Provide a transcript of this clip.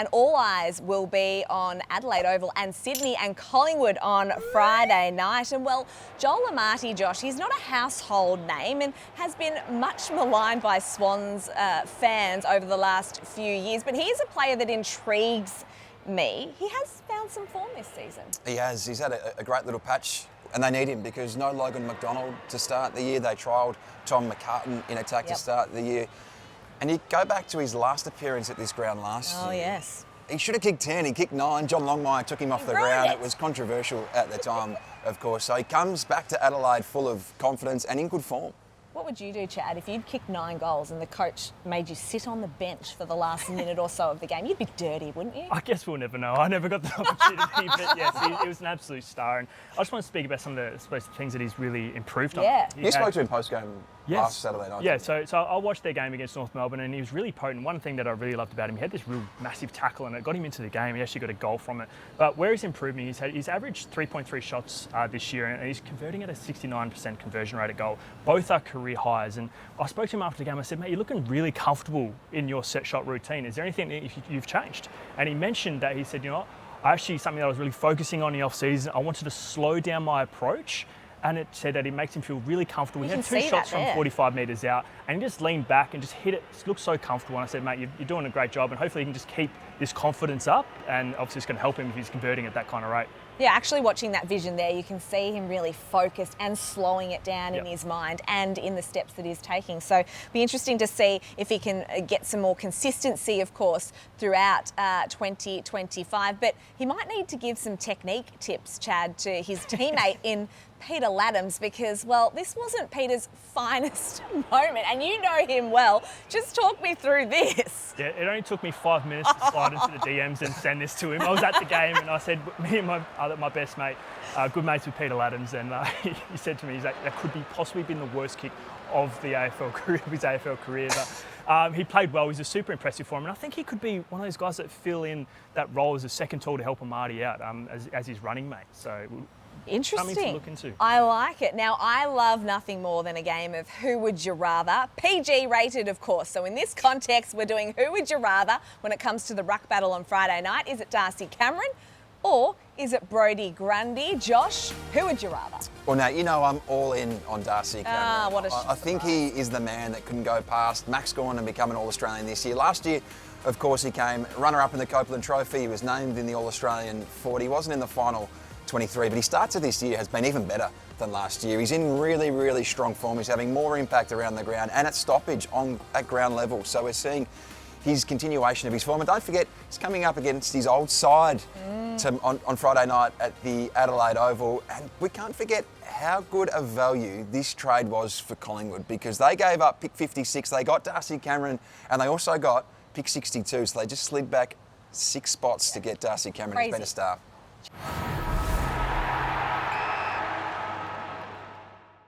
And all eyes will be on Adelaide Oval and Sydney and Collingwood on Friday night. And well, Joel Amati, Josh, he's not a household name and has been much maligned by Swans fans over the last few years. But he is a player that intrigues me. He has found some form this season. He has. He's had a great little patch, and they need him because no Logan McDonald to start the year. They trialled Tom McCartan in attack to start the year. And you go back to his last appearance at this ground last year. Oh, yes. He should have kicked 10. He kicked 9. John Longmire took him off the ground. It was controversial at the time, of course. So he comes back to Adelaide full of confidence and in good form. What would you do, Chad, if you'd kicked 9 goals and the coach made you sit on the bench for the last minute or so of the game? You'd be dirty, wouldn't you? I guess we'll never know. I never got the opportunity, but yes, he was an absolute star. And I just want to speak about some of the things that he's really improved on. Yeah. You spoke to him post-game last Saturday night. Yeah, so I watched their game against North Melbourne and he was really potent. One thing that I really loved about him, he had this real massive tackle and it got him into the game. He actually got a goal from it. But where he's improving, he's averaged 3.3 shots this year and he's converting at a 69% conversion rate at goal. Both are career highs. And I spoke to him after the game. I said, mate, you're looking really comfortable in your set shot routine. Is there anything that you've changed? And he mentioned that he said, you know what, something that I was really focusing on in the off-season, I wanted to slow down my approach. And it said that it makes him feel really comfortable. He had 2 shots from 45 metres out and he just leaned back and just hit it. It looked so comfortable. And I said, mate, you're doing a great job and hopefully he can just keep this confidence up and obviously it's going to help him if he's converting at that kind of rate. Yeah, actually watching that vision there, you can see him really focused and slowing it down in his mind and in the steps that he's taking. So it'll be interesting to see if he can get some more consistency, of course, throughout 2025. But he might need to give some technique tips, Chad, to his teammate in Peter Laddams because, well, this wasn't Peter's finest moment and you know him well. Just talk me through this. Yeah, it only took me 5 minutes to slide into the DMs and send this to him. I was at the game and I said, me and my best mate, good mates with Peter Laddams, and he said to me, that could be possibly been the worst kick of the AFL career, of his AFL career. But he played well. He was super impressive for him. And I think he could be one of those guys that fill in that role as a second tall to help Amati out as his running mate. So interesting. Something to look into. I like it. Now, I love nothing more than a game of Who Would You Rather? PG rated, of course. So in this context, we're doing Who Would You Rather when it comes to the ruck battle on Friday night. Is it Darcy Cameron or is it Brodie Grundy? Josh, who would you rather? Well, now, you know I'm all in on Darcy Cameron. What a I think he is the man that couldn't go past Max Gawn and become an All-Australian this year. Last year, of course, he came runner-up in the Copeland Trophy. He was named in the All-Australian 40. He wasn't in the final 23, but his starts of this year has been even better than last year. He's in really, really strong form. He's having more impact around the ground and at stoppage at ground level. So we're seeing his continuation of his form. And don't forget, he's coming up against his old side on Friday night at the Adelaide Oval. And we can't forget how good a value this trade was for Collingwood because they gave up pick 56, they got Darcy Cameron, and they also got pick 62. So they just slid back 6 spots to get Darcy Cameron. He's been a star.